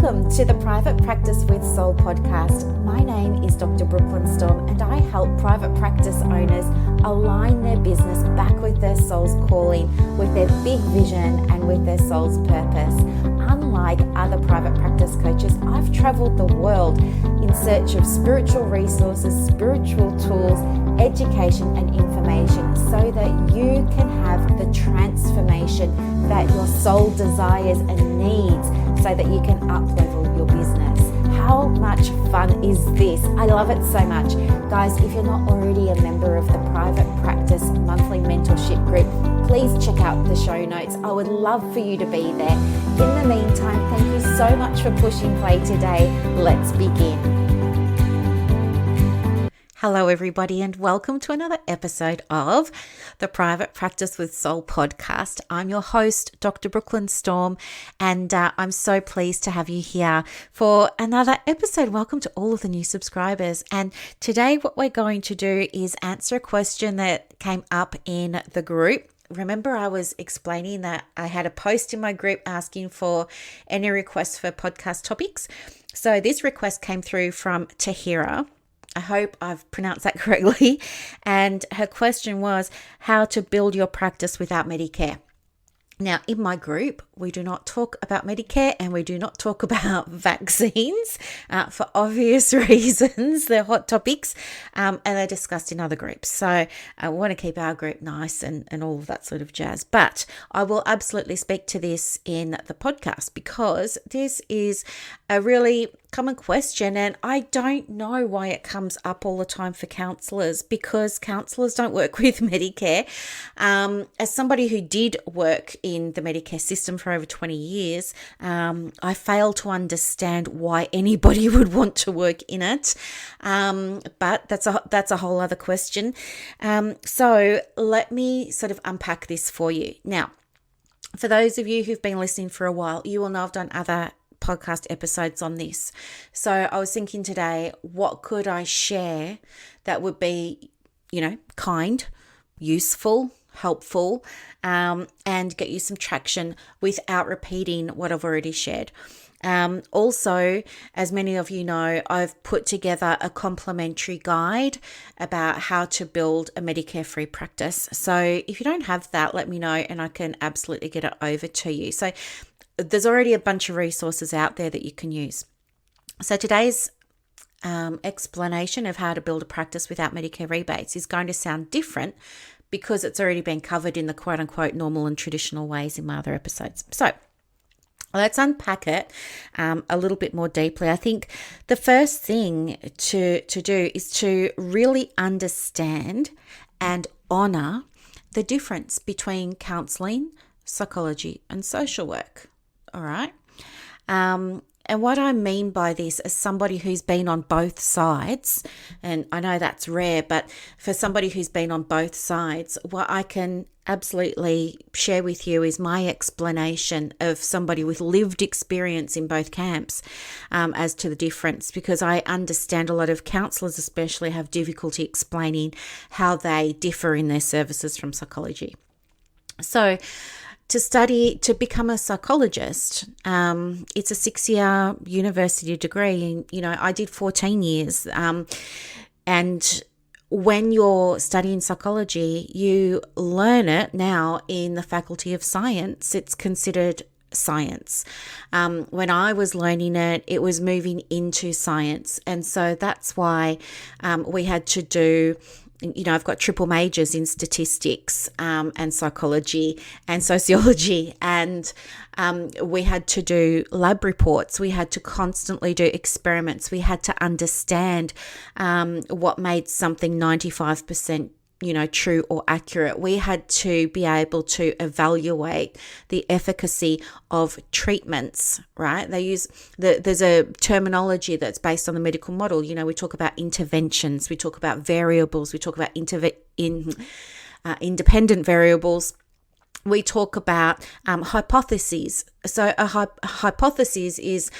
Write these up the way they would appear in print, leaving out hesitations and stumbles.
Welcome to the Private Practice with Soul podcast. My name is Dr. Brooklyn Storm, and I help private practice owners align their business back with their soul's calling, with their big vision and with their soul's purpose. Unlike other private practice coaches, I've traveled the world in search of spiritual resources, spiritual tools, education and information so that you can have the transformation that your soul desires and needs so that you can up-level your business. How much fun is this? I love it so much. Guys, if you're not already a member of the Private Practice Monthly Mentorship Group, please check out the show notes. I would love for you to be there. In the meantime, thank you so much for pushing play today. Let's begin. Hello, everybody, and welcome to another episode of the Private Practice with Soul podcast. I'm your host, Dr. Brooklyn Storm, and I'm so pleased to have you here for another episode. Welcome to all of the new subscribers. And today what we're going to do is answer a question that came up in the group. Remember, I was explaining that I had a post in my group asking for any requests for podcast topics. So this request came through from Tahira. I hope I've pronounced that correctly. And her question was how to build your practice without Medicare. Now, in my group, we do not talk about Medicare and we do not talk about vaccines for obvious reasons. They're hot topics and they're discussed in other groups. So I want to keep our group nice and all of that sort of jazz. But I will absolutely speak to this in the podcast because this is a really common question, and I don't know why it comes up all the time for counsellors, because counsellors don't work with Medicare. As somebody who did work in the Medicare system for over 20 years, I fail to understand why anybody would want to work in it. But that's a whole other question. So let me sort of unpack this for you. Now, for those of you who've been listening for a while, you will know I've done other podcast episodes on this. So I was thinking today, what could I share that would be, kind, useful, helpful, and get you some traction without repeating what I've already shared. Also, as many of you know, I've put together a complimentary guide about how to build a Medicare-free practice. So if you don't have that, let me know and I can absolutely get it over to you. So there's already a bunch of resources out there that you can use. So today's explanation of how to build a practice without Medicare rebates is going to sound different because it's already been covered in the quote-unquote normal and traditional ways in my other episodes. So let's unpack it a little bit more deeply. I think the first thing to do is to really understand and honour the difference between counselling, psychology and social work. All right. And what I mean by this, as somebody who's been on both sides, and I know that's rare, but for somebody who's been on both sides, what I can absolutely share with you is my explanation of somebody with lived experience in both camps as to the difference, because I understand a lot of counsellors especially have difficulty explaining how they differ in their services from psychology. So to become a psychologist, it's a 6-year university degree. And, I did 14 years. And when you're studying psychology, you learn it now in the Faculty of Science. It's considered science. When I was learning it, it was moving into science. And so that's why we had to do, I've got triple majors in statistics and psychology and sociology, and we had to do lab reports. We had to constantly do experiments. We had to understand what made something 95% true or accurate. We had to be able to evaluate the efficacy of treatments, right? There's a terminology that's based on the medical model. We talk about interventions, we talk about variables, we talk about independent variables. We talk about hypotheses. So a hypothesis is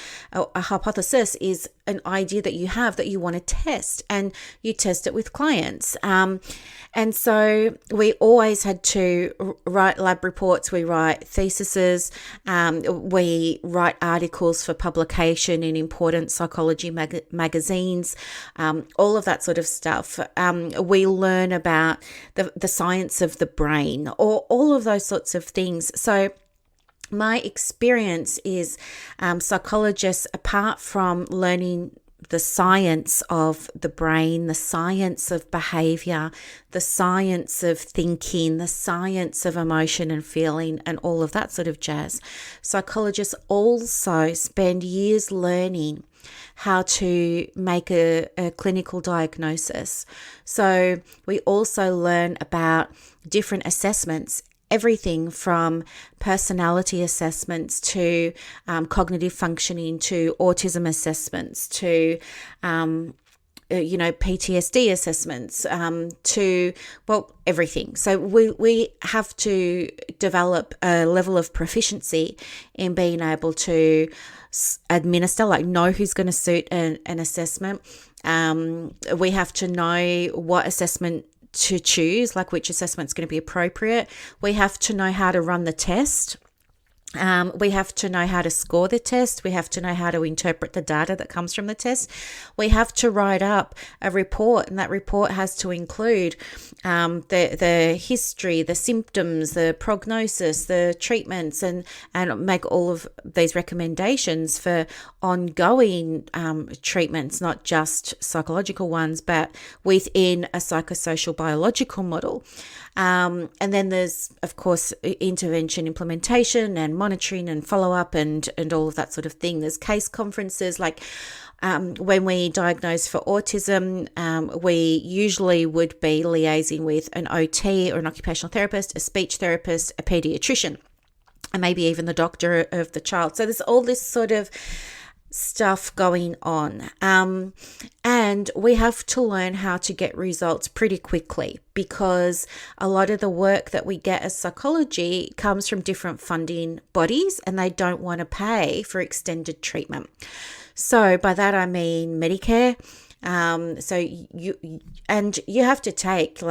an idea that you have that you want to test, and you test it with clients. And so we always had to write lab reports, we write theses, we write articles for publication in important psychology magazines, all of that sort of stuff. We learn about the science of the brain, or all of those sorts of things. So my experience is psychologists, apart from learning the science of the brain, the science of behavior, the science of thinking, the science of emotion and feeling, and all of that sort of jazz, psychologists also spend years learning how to make a clinical diagnosis. So we also learn about different assessments, everything from personality assessments to cognitive functioning, to autism assessments, to PTSD assessments, to, well, everything. So we have to develop a level of proficiency in being able to administer, like know who's going to suit an assessment. We have to know what assessment to choose, like which assessment is going to be appropriate. We have to know how to run the test. We have to know how to score the test. We have to know how to interpret the data that comes from the test. We have to write up a report, and that report has to include the history, the symptoms, the prognosis, the treatments, and make all of these recommendations for ongoing treatments, not just psychological ones, but within a psychosocial biological model. And then there's, of course, intervention, implementation, and monitoring and follow-up and all of that sort of thing. There's case conferences, like when we diagnose for autism, we usually would be liaising with an OT or an occupational therapist, a speech therapist, a pediatrician, and maybe even the doctor of the child. So there's all this sort of stuff going on, and we have to learn how to get results pretty quickly, because a lot of the work that we get as psychology comes from different funding bodies, and they don't want to pay for extended treatment. So by that I mean Medicare. So you have to take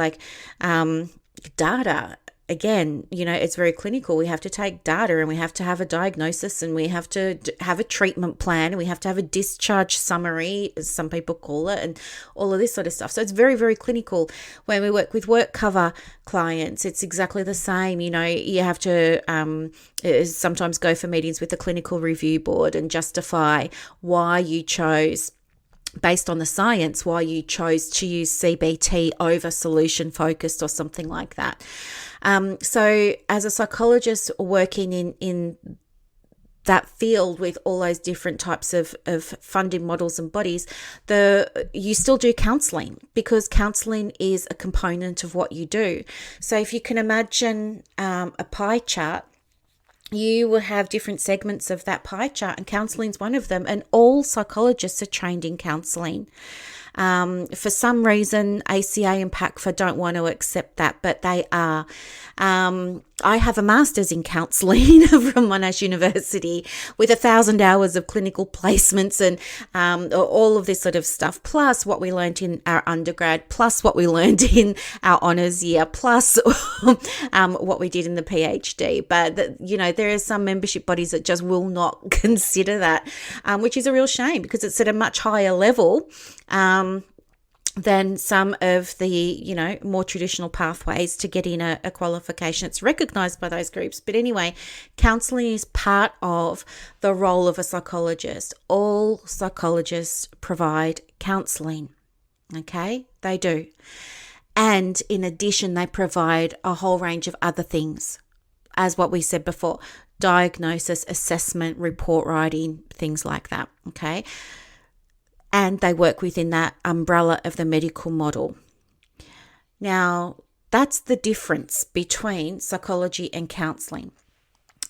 data. Again, it's very clinical. We have to take data, and we have to have a diagnosis, and we have to have a treatment plan, and we have to have a discharge summary, as some people call it, and all of this sort of stuff. So it's very, very clinical. When we work with work cover clients, it's exactly the same. You have to sometimes go for meetings with the clinical review board and justify why you chose, based on the science, why you chose to use CBT over solution focused or something like that. So as a psychologist working in that field with all those different types of funding models and bodies, you still do counselling, because counselling is a component of what you do. So if you can imagine a pie chart, you will have different segments of that pie chart, and counselling is one of them, and all psychologists are trained in counselling. For some reason, ACA and PACFA don't want to accept that, but they are. I have a master's in counselling from Monash University with 1,000 hours of clinical placements and all of this sort of stuff, plus what we learned in our undergrad, plus what we learned in our honours year, plus what we did in the PhD. But, there are some membership bodies that just will not consider that, which is a real shame, because it's at a much higher level than some of the, more traditional pathways to getting a qualification. It's recognised by those groups. But anyway, counselling is part of the role of a psychologist. All psychologists provide counselling. Okay, they do. And in addition, they provide a whole range of other things, as what we said before: diagnosis, assessment, report writing, things like that. Okay. And they work within that umbrella of the medical model. Now, that's the difference between psychology and counselling.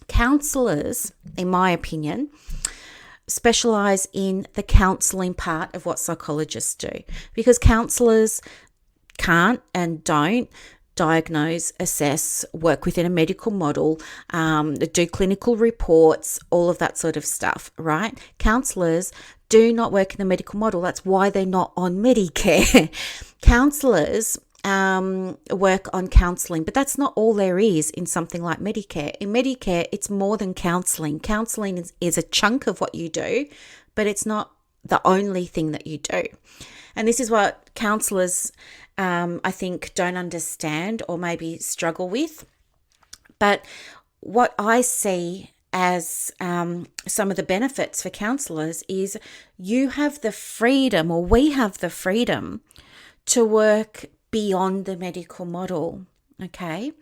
Counsellors, in my opinion, specialise in the counselling part of what psychologists do, because counsellors can't and don't diagnose, assess, work within a medical model, do clinical reports, all of that sort of stuff, right? Counsellors do not work in the medical model. That's why they're not on Medicare. Counsellors work on counselling, but that's not all there is in something like Medicare. In Medicare, it's more than counselling. Counselling is a chunk of what you do, but it's not the only thing that you do. And this is what counsellors, I think, don't understand or maybe struggle with. But what I see as some of the benefits for counsellors is you have the freedom, or we have the freedom, to work beyond the medical model, okay?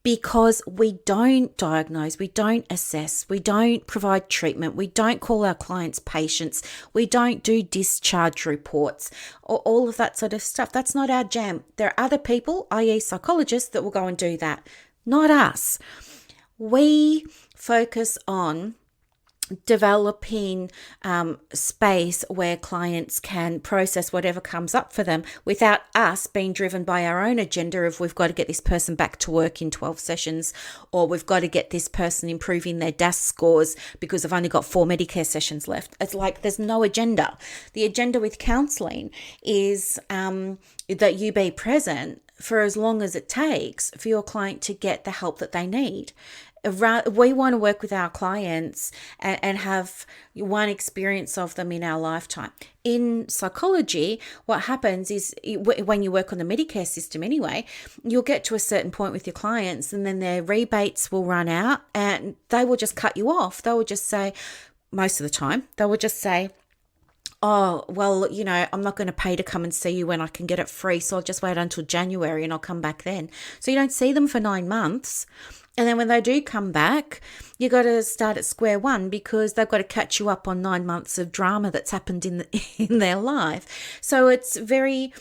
Because we don't diagnose, we don't assess, we don't provide treatment, we don't call our clients patients, we don't do discharge reports, or all of that sort of stuff. That's not our jam. There are other people, i.e. psychologists, that will go and do that, not us. We focus on developing space where clients can process whatever comes up for them without us being driven by our own agenda of we've got to get this person back to work in 12 sessions, or we've got to get this person improving their DAS scores because they've only got 4 Medicare sessions left. It's like there's no agenda. The agenda with counselling is that you be present for as long as it takes for your client to get the help that they need. We want to work with our clients and have one experience of them in our lifetime. In psychology, what happens is when you work on the Medicare system anyway, you'll get to a certain point with your clients and then their rebates will run out and they will just cut you off. They will just say, most of the time, they will just say, oh, well, I'm not going to pay to come and see you when I can get it free, so I'll just wait until January and I'll come back then. So you don't see them for 9 months. And then when they do come back, you got to start at square one because they've got to catch you up on 9 months of drama that's happened in their life. So it's very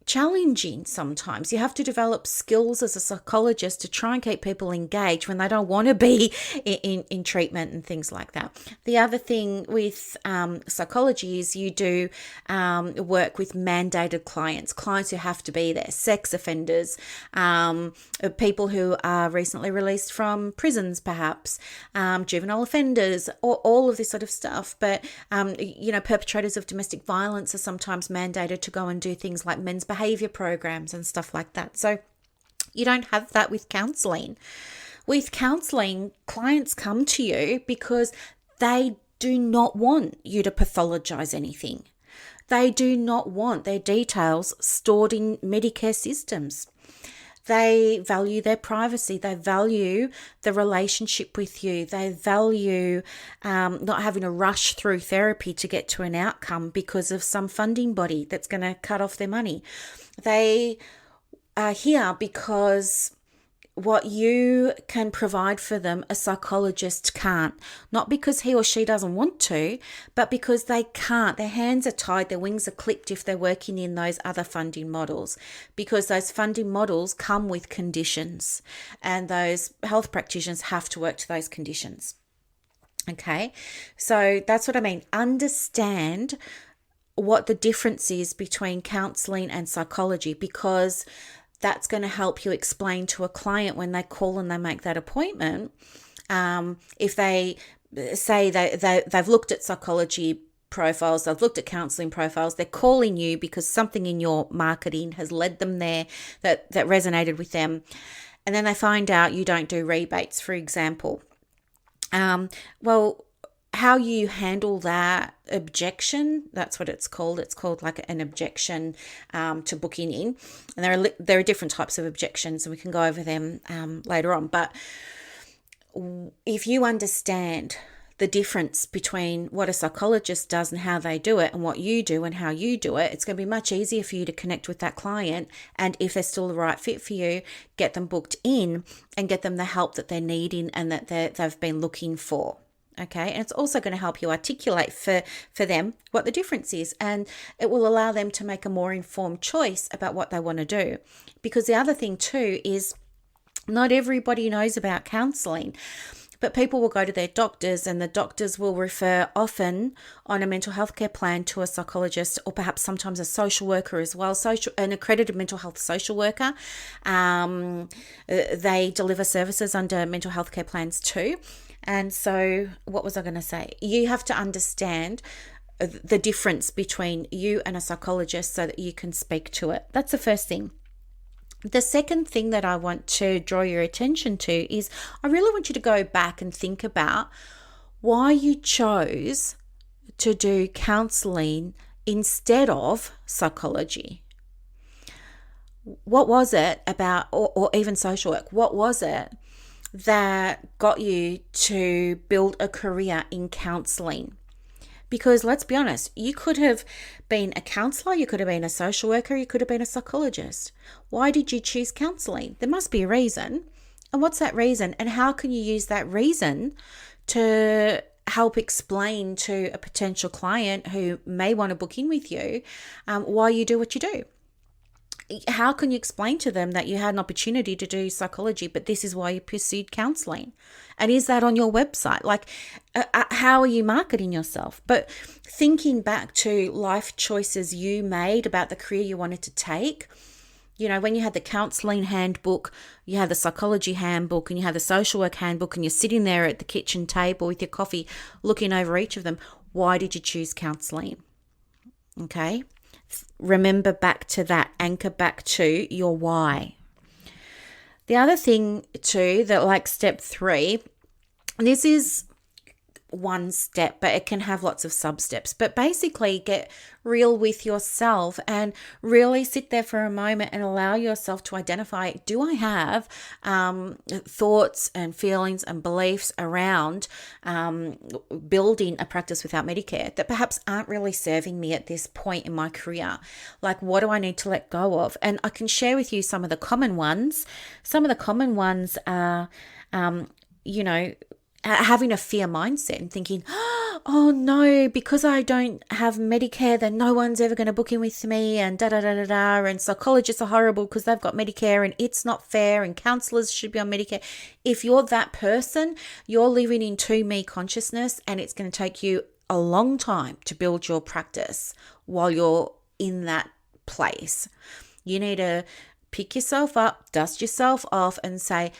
challenging sometimes. You have to develop skills as a psychologist to try and keep people engaged when they don't want to be in treatment and things like that. The other thing with psychology is you do work with mandated clients who have to be there, sex offenders, people who are recently released from prisons perhaps, juvenile offenders, or all of this sort of stuff. But, perpetrators of domestic violence are sometimes mandated to go and do things like men's behaviour programs and stuff like that. So you don't have that with counselling. With counselling, clients come to you because they do not want you to pathologise anything. They do not want their details stored in Medicare systems. They value their privacy. They value the relationship with you. They value not having to rush through therapy to get to an outcome because of some funding body that's going to cut off their money. They are here because what you can provide for them, a psychologist can't. Not because he or she doesn't want to, but because they can't. Their hands are tied, their wings are clipped if they're working in those other funding models, because those funding models come with conditions and those health practitioners have to work to those conditions. Okay, so that's what I mean. Understand what the difference is between counselling and psychology, because that's going to help you explain to a client when they call and they make that appointment. If they say they've looked at psychology profiles, they've looked at counselling profiles, they're calling you because something in your marketing has led them there that resonated with them. And then they find out you don't do rebates, for example. How you handle that objection, that's what it's called. It's called like an objection to booking in. And there are different types of objections, and we can go over them later on. But if you understand the difference between what a psychologist does and how they do it and what you do and how you do it, it's going to be much easier for you to connect with that client. And if they're still the right fit for you, get them booked in and get them the help that they're needing and that they've been looking for. Okay, and it's also going to help you articulate for them what the difference is, and it will allow them to make a more informed choice about what they want to do. Because the other thing too is not everybody knows about counselling, but people will go to their doctors and the doctors will refer often on a mental health care plan to a psychologist, or perhaps sometimes a social worker as well, an accredited mental health social worker. They deliver services under mental health care plans too. And so what was I going to say? You have to understand the difference between you and a psychologist so that you can speak to it. That's the first thing. The second thing that I want to draw your attention to is I really want you to go back and think about why you chose to do counseling instead of psychology. What was it about, or even social work, what was it that got you to build a career in counseling? Because let's be honest, you could have been a counsellor, you could have been a social worker, you could have been a psychologist. Why did you choose counselling? There must be a reason. And what's that reason? And how can you use that reason to help explain to a potential client who may want to book in with you why you do what you do? How can you explain to them that you had an opportunity to do psychology, but this is why you pursued counseling? And is that on your website? Like, how are you marketing yourself? But thinking back to life choices you made about the career you wanted to take, when you had the counseling handbook, you had the psychology handbook, and you had the social work handbook, and you're sitting there at the kitchen table with your coffee looking over each of them, why did you choose counseling? Okay. Remember back to that, anchor back to your why. The other thing too, that like step 3, this is one step, but it can have lots of sub steps, but basically get real with yourself and really sit there for a moment and allow yourself to identify, do I have thoughts and feelings and beliefs around building a practice without Medicare that perhaps aren't really serving me at this point in my career? Like, what do I need to let go of? And I can share with you some of the common ones. Some of the common ones are, having a fear mindset and thinking, oh no, because I don't have Medicare, then no one's ever going to book in with me, and da-da-da-da-da, and psychologists are horrible because they've got Medicare and it's not fair, and counsellors should be on Medicare. If you're that person, you're living in me consciousness, and it's going to take you a long time to build your practice while you're in that place. You need to pick yourself up, dust yourself off, and say,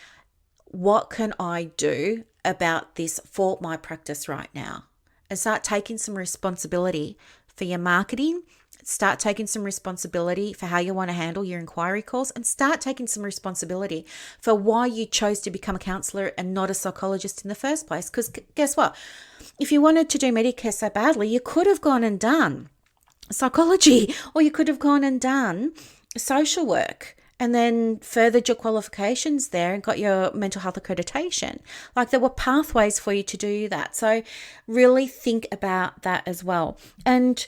what can I do about this for my practice right now? And start taking some responsibility for your marketing. Start taking some responsibility for how you want to handle your inquiry calls, and start taking some responsibility for why you chose to become a counsellor and not a psychologist in the first place. Because guess what? If you wanted to do Medicare so badly, you could have gone and done psychology, or you could have gone and done social work, and then furthered your qualifications there and got your mental health accreditation. Like, there were pathways for you to do that. So really think about that as well. And,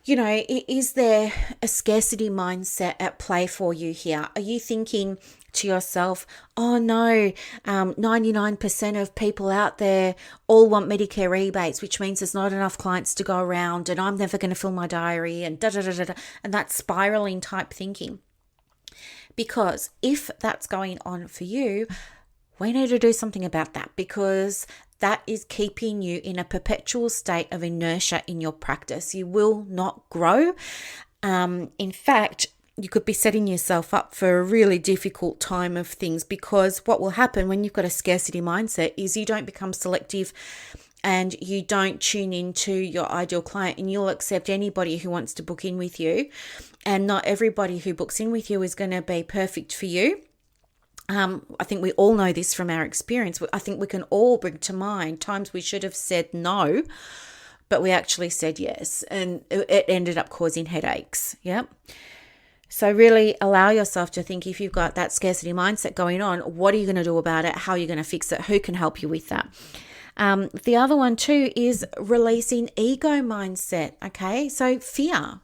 is there a scarcity mindset at play for you here? Are you thinking to yourself, oh no, 99% of people out there all want Medicare rebates, which means there's not enough clients to go around, and I'm never going to fill my diary, and da-da-da-da-da, and that spiraling type thinking? Because if that's going on for you, we need to do something about that, because that is keeping you in a perpetual state of inertia in your practice. You will not grow. In fact, you could be setting yourself up for a really difficult time of things, because what will happen when you've got a scarcity mindset is you don't become selective and you don't tune into your ideal client, and you'll accept anybody who wants to book in with you. And not everybody who books in with you is going to be perfect for you. I think we all know this from our experience. I think we can all bring to mind times we should have said no, but we actually said yes, and it ended up causing headaches. Yep. So really allow yourself to think, if you've got that scarcity mindset going on, what are you going to do about it? How are you going to fix it? Who can help you with that? The other one too is releasing ego mindset. Okay. So fear,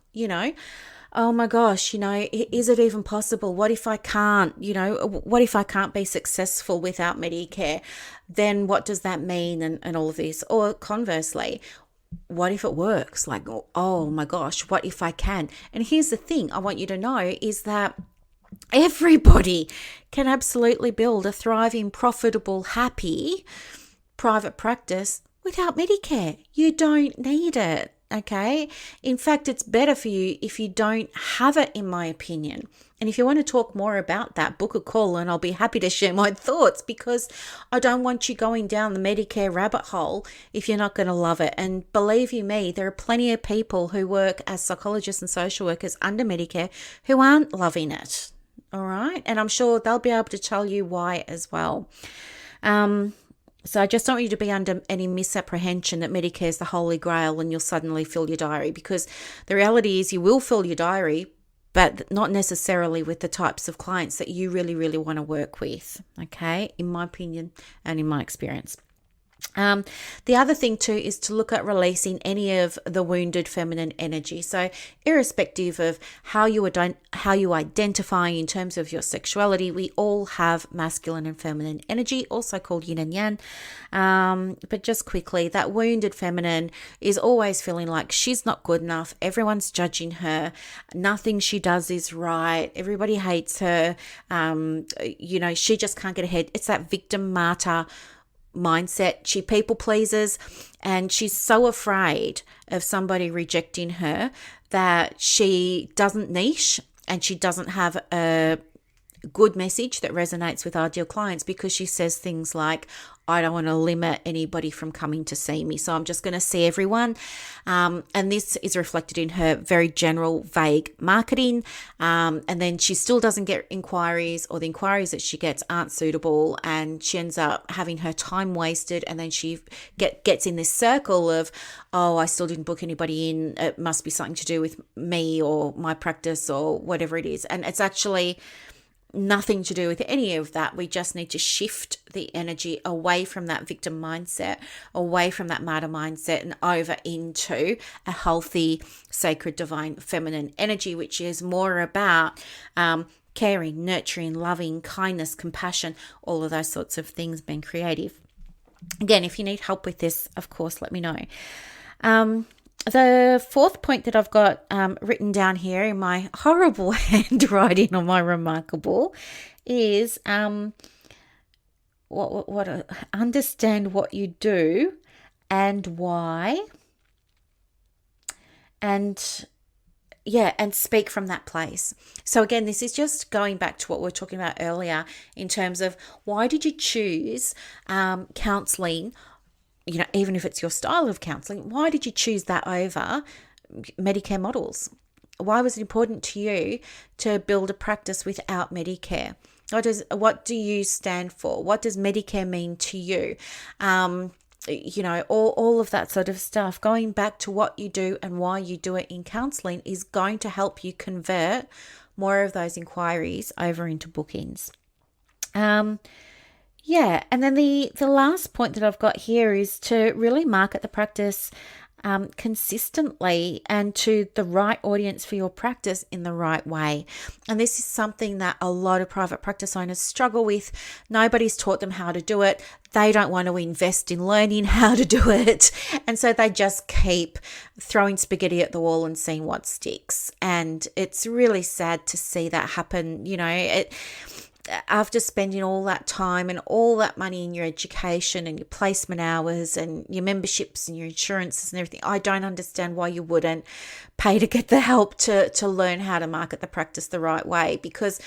oh my gosh, is it even possible? What if I can't, what if I can't be successful without Medicare? Then what does that mean? And all of this. Or conversely, what if it works? Like, oh my gosh, what if I can? And here's the thing I want you to know is that everybody can absolutely build a thriving, profitable, happy private practice without Medicare. You don't need it. Okay. In fact, it's better for you if you don't have it, in my opinion. And if you want to talk more about that, book a call and I'll be happy to share my thoughts, because I don't want you going down the Medicare rabbit hole if you're not going to love it. And believe you me, there are plenty of people who work as psychologists and social workers under Medicare who aren't loving it. All right. And I'm sure they'll be able to tell you why as well. So I just don't want you to be under any misapprehension that Medicare is the holy grail and you'll suddenly fill your diary, because the reality is you will fill your diary, but not necessarily with the types of clients that you really, really want to work with, okay, in my opinion and in my experience. The other thing too is to look at releasing any of the wounded feminine energy. So irrespective of how you identify in terms of your sexuality, we all have masculine and feminine energy, also called yin and yang. But just quickly, that wounded feminine is always feeling like she's not good enough. Everyone's judging her. Nothing she does is right. Everybody hates her. She just can't get ahead. It's that victim martyr mindset. She people pleases, and she's so afraid of somebody rejecting her that she doesn't niche and she doesn't have a good message that resonates with ideal clients, because she says things like, I don't want to limit anybody from coming to see me, so I'm just going to see everyone. And this is reflected in her very general, vague marketing. And then she still doesn't get inquiries, or the inquiries that she gets aren't suitable, and she ends up having her time wasted. And then she gets in this circle of, oh, I still didn't book anybody in. It must be something to do with me or my practice or whatever it is. And it's actually nothing to do with any of that. We just need to shift the energy away from that victim mindset, away from that martyr mindset, and over into a healthy, sacred, divine, feminine energy, which is more about caring, nurturing, loving, kindness, compassion, all of those sorts of things, being creative. Again, if you need help with this, of course, let me know. The fourth point that I've got written down here in my horrible handwriting on my remarkable is understand what you do and why, and speak from that place. So again, this is just going back to what we were talking about earlier in terms of, why did you choose counselling? Even if it's your style of counselling, why did you choose that over Medicare models? Why was it important to you to build a practice without Medicare? What do you stand for? What does Medicare mean to you? All of that sort of stuff. Going back to what you do and why you do it in counselling is going to help you convert more of those inquiries over into bookings. And then the last point that I've got here is to really market the practice consistently and to the right audience for your practice in the right way. And this is something that a lot of private practice owners struggle with. Nobody's taught them how to do it. They don't want to invest in learning how to do it. And so they just keep throwing spaghetti at the wall and seeing what sticks. And it's really sad to see that happen. After spending all that time and all that money in your education and your placement hours and your memberships and your insurances and everything, I don't understand why you wouldn't pay to get the help to learn how to market the practice the right way. Because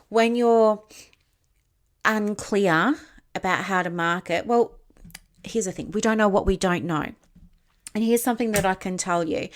when you're unclear about how to market, well, here's the thing, we don't know what we don't know. And here's something that I can tell you.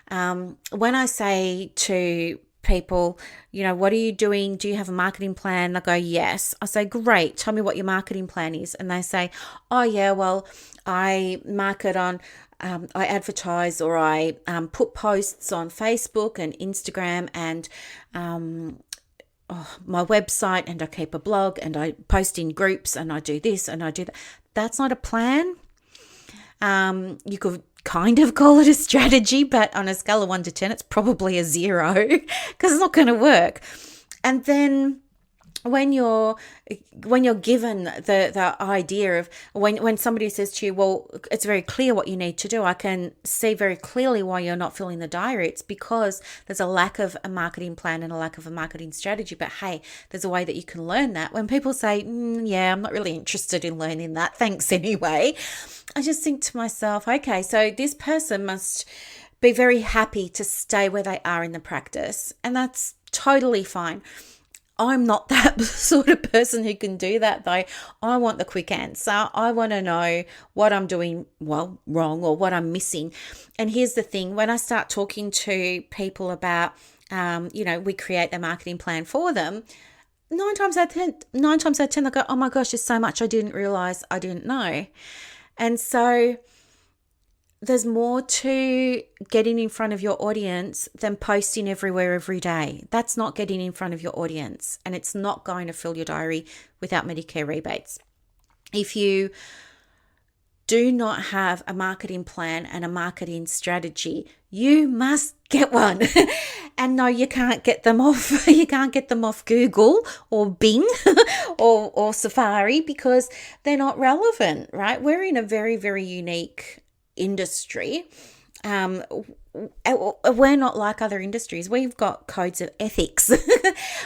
When I say to people, what are you doing? Do you have a marketing plan? They go, yes. I say, great. Tell me what your marketing plan is. And they say, oh yeah, well, I market on, I advertise, or I put posts on Facebook and Instagram and my website, and I keep a blog, and I post in groups, and I do this and I do that. That's not a plan. You could kind of call it a strategy, but on a scale of 1 to 10, it's probably a 0 because it's not going to work. And then when you're given the idea of when somebody says to you, well, it's very clear what you need to do, I can see very clearly why you're not filling the diary. It's because there's a lack of a marketing plan and a lack of a marketing strategy. But hey, there's a way that you can learn that. When people say, yeah, I'm not really interested in learning that, thanks anyway, I just think to myself, okay, so this person must be very happy to stay where they are in the practice, and that's totally fine. I'm not that sort of person who can do that though. I want the quick answer. I want to know what I'm doing wrong or what I'm missing. And here's the thing, when I start talking to people about, we create the marketing plan for them, nine times out of 10, they go, oh my gosh, there's so much I didn't realize I didn't know. And so there's more to getting in front of your audience than posting everywhere every day. That's not getting in front of your audience, and it's not going to fill your diary without Medicare rebates. If you do not have a marketing plan and a marketing strategy, you must get one. And no, you can't get them off. You can't get them off Google or Bing or Safari, because they're not relevant, right? We're in a very, very unique industry. We're not like other industries. We've got codes of ethics.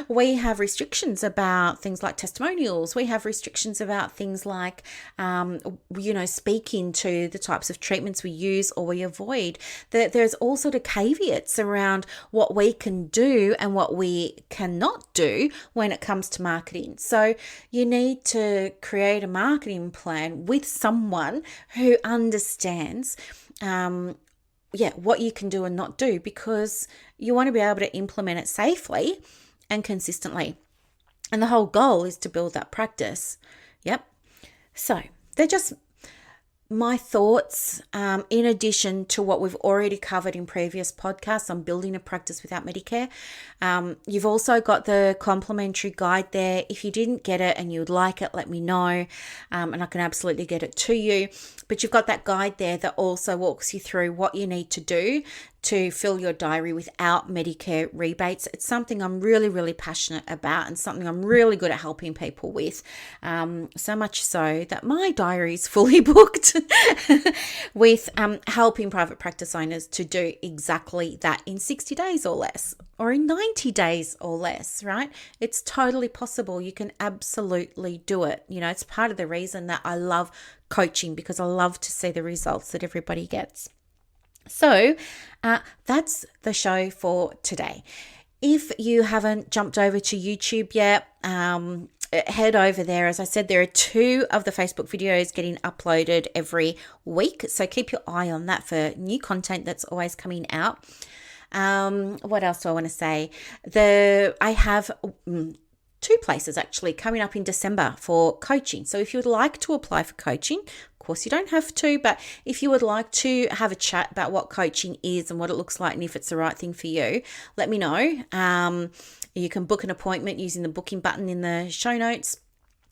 We have restrictions about things like testimonials. We have restrictions about things like, speaking to the types of treatments we use or we avoid. There's all sort of caveats around what we can do and what we cannot do when it comes to marketing. So you need to create a marketing plan with someone who understands what you can do and not do, because you want to be able to implement it safely and consistently. And the whole goal is to build that practice. Yep. So they're just my thoughts, in addition to what we've already covered in previous podcasts on building a practice without Medicare. You've also got the complimentary guide there. If you didn't get it and you'd like it, let me know, and I can absolutely get it to you. But you've got that guide there that also walks you through what you need to do to fill your diary without Medicare rebates. It's something I'm really, really passionate about and something I'm really good at helping people with. So much so that my diary is fully booked with helping private practice owners to do exactly that in 60 days or less, or in 90 days or less, right? It's totally possible. You can absolutely do it. It's part of the reason that I love coaching, because I love to see the results that everybody gets. So that's the show for today. If you haven't jumped over to YouTube yet, head over there. As I said, there are 2 of the Facebook videos getting uploaded every week. So keep your eye on that for new content that's always coming out. What else do I want to say? I have 2 places actually coming up in December for coaching. So if you would like to apply for coaching, of course you don't have to, but if you would like to have a chat about what coaching is and what it looks like and if it's the right thing for you, let me know. You can book an appointment using the booking button in the show notes.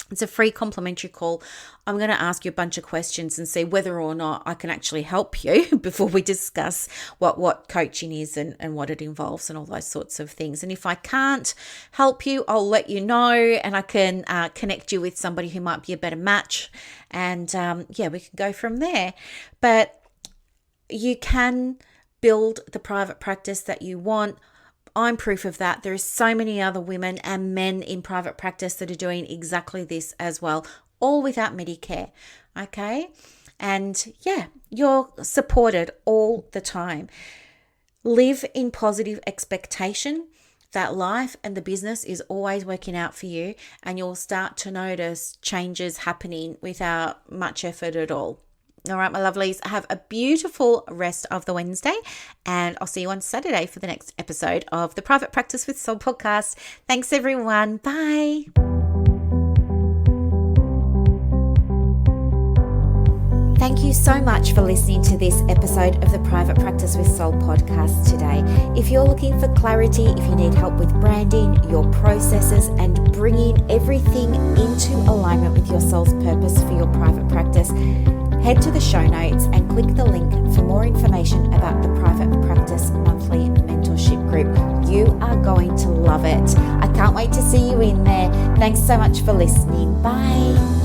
It's a free complimentary call. I'm going to ask you a bunch of questions and see whether or not I can actually help you before we discuss what coaching is and what it involves and all those sorts of things. And if I can't help you, I'll let you know, and I can connect you with somebody who might be a better match. And we can go from there. But you can build the private practice that you want. I'm proof of that. There are so many other women and men in private practice that are doing exactly this as well, all without Medicare. Okay? And you're supported all the time. Live in positive expectation that life and the business is always working out for you, and you'll start to notice changes happening without much effort at all. All right, my lovelies, have a beautiful rest of the Wednesday, and I'll see you on Saturday for the next episode of the Private Practice with Soul podcast. Thanks, everyone. Bye. Thank you so much for listening to this episode of the Private Practice with Soul podcast today. If you're looking for clarity, if you need help with branding, your processes, and bringing everything into alignment with your soul's purpose for your private practice, head to the show notes and click the link for more information about the Private Practice Monthly Mentorship Group. You are going to love it. I can't wait to see you in there. Thanks so much for listening. Bye.